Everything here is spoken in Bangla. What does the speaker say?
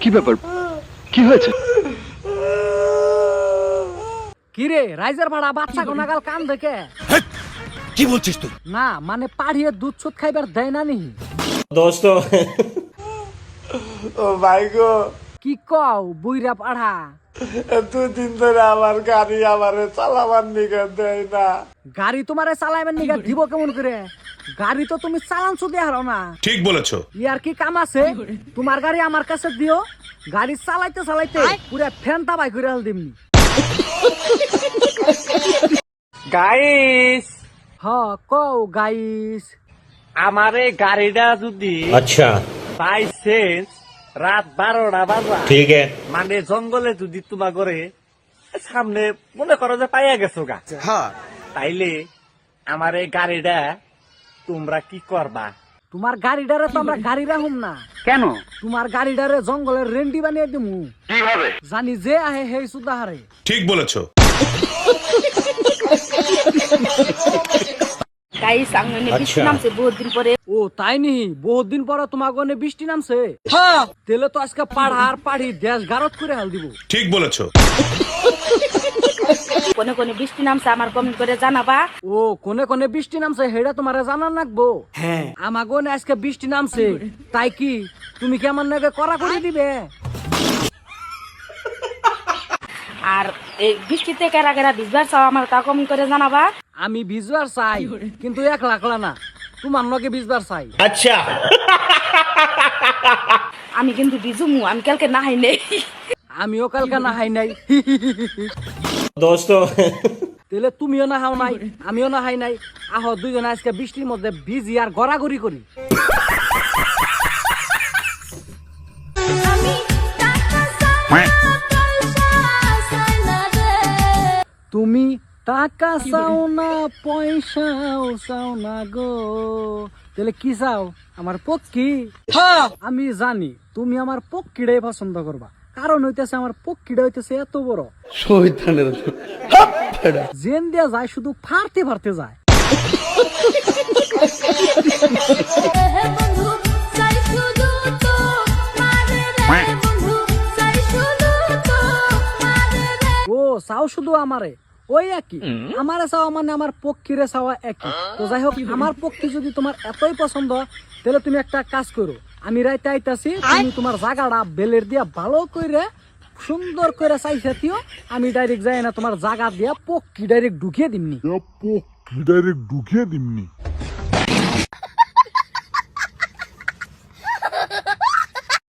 কি ব্যাপার, কি হয়েছে? কিরে রাইজার ভাড়া বাচ্চা গোনাগাল কান দেখে কি বলছিস তুই? না মানে পাড়িয়ে দুধ সুদ খাইবার দেয় না নি दोस्तों ও ভাই গো, কি কও বুইরা পাড়া দুদিন ধরে আমার গাড়ি আমারে চালাবার নিকে দেয় না। গাড়ি তোমারে চালাইবেন নিগা দিব কেমন করে? গাড়ি তো তুমি চালান শুধু হারো না। ঠিক বলেছো। ইয়ার কি কাম আছে? তোমার গাড়ি আমার কাছে দিও, গাড়ি চালাইতে চালাইতে পুরো ফ্যানটা বাই করে আল দিমনি। গাইস, হ কও গাইস। আমারে গাড়িটা যদি अच्छा বাই সেন্স রাত 12টা বাজা ठीक है। মানে জঙ্গলে যদি তোমার করে সামনে মনে করো যে পাইয়া গেছো গা, তাইলে আমার এই গাড়িটা তোমরা কি করবা? তোমার গাড়িটারে তো আমরা গাড়ি রাখুম না। কেন? তোমার গাড়িটারে জঙ্গলের রেন্ডি বানিয়ে দিমু। কিভাবে? জানি যে আহে হেই সুদা হারে। ঠিক বলেছো। গাইস আঙ্গনে বৃষ্টি নামছে বহুত দিন পরে। ও তাই নি, বহুত দিন পরে তোমার গনে বৃষ্টি নামছে। হ্যাঁ তেলে তো আজকে পাহাড় পাড়ি দেশ গারত করে হাল দিব। ঠিক বলেছো। কোনে কোনে বৃষ্টি নামছে আমার কমেন্ট করে জানাবা। ও কোনে কোনে বৃষ্টি নামছে হেডা তোমারে জানার নাকবো। হ্যাঁ আমার গনে আজকে বৃষ্টি নামছে, তাই কি তুমি কি আমার নাকি করা করে দিবে? আর এই বৃষ্টিতে কেরা কেরা ভিজবার চাও আমার তা কমেন্ট করে জানাবা। আমি ভিজবার চাই কিন্তু এক লাখলা না, তোমার লগে ভিজবার চাই। अच्छा আমি কিন্তু ভিজুমু, আমি কালকে নাহাই নেই। আমিও কালকে না হাই নাই। दोस्तों তাহলে তুমিও না হাও নাই আমিও না হাই নাই, আহ দুইজনে আজকে বৃষ্টির মধ্যে ভিজি আর গড়াগড়ি করি। তুমি টাকা চাও না পয়সাও চাও না গো, তাহলে কি চাও? আমার পক্ষী? আমি জানি তুমি আমার পক্ষীটাই পছন্দ করবা, কারণ হইতেছে আমার পক্ষীটা হইতেছে এত বড় জেন দিয়া যায় শুধু ফারতে ফারতে যায়। ও চাও শুধু আমারে, ওই একই আমারে চাওয়া মানে আমার পক্ষীরে চাওয়া একই। তো যাই হোক, আমার পক্ষী যদি তোমার এতই পছন্দ তাহলে তুমি একটা কাজ করো, আমি রাইতে আইতাছি, তুমি তোমার জায়গাটা বেলের দিয়া ভালো করে সুন্দর করে চাইছা দিও, আমি ডাইরেক্ট যাই না তোমার জায়গা দিয়া পক্ষী ডাইরেক্ট ঢুকিয়ে দিমনি।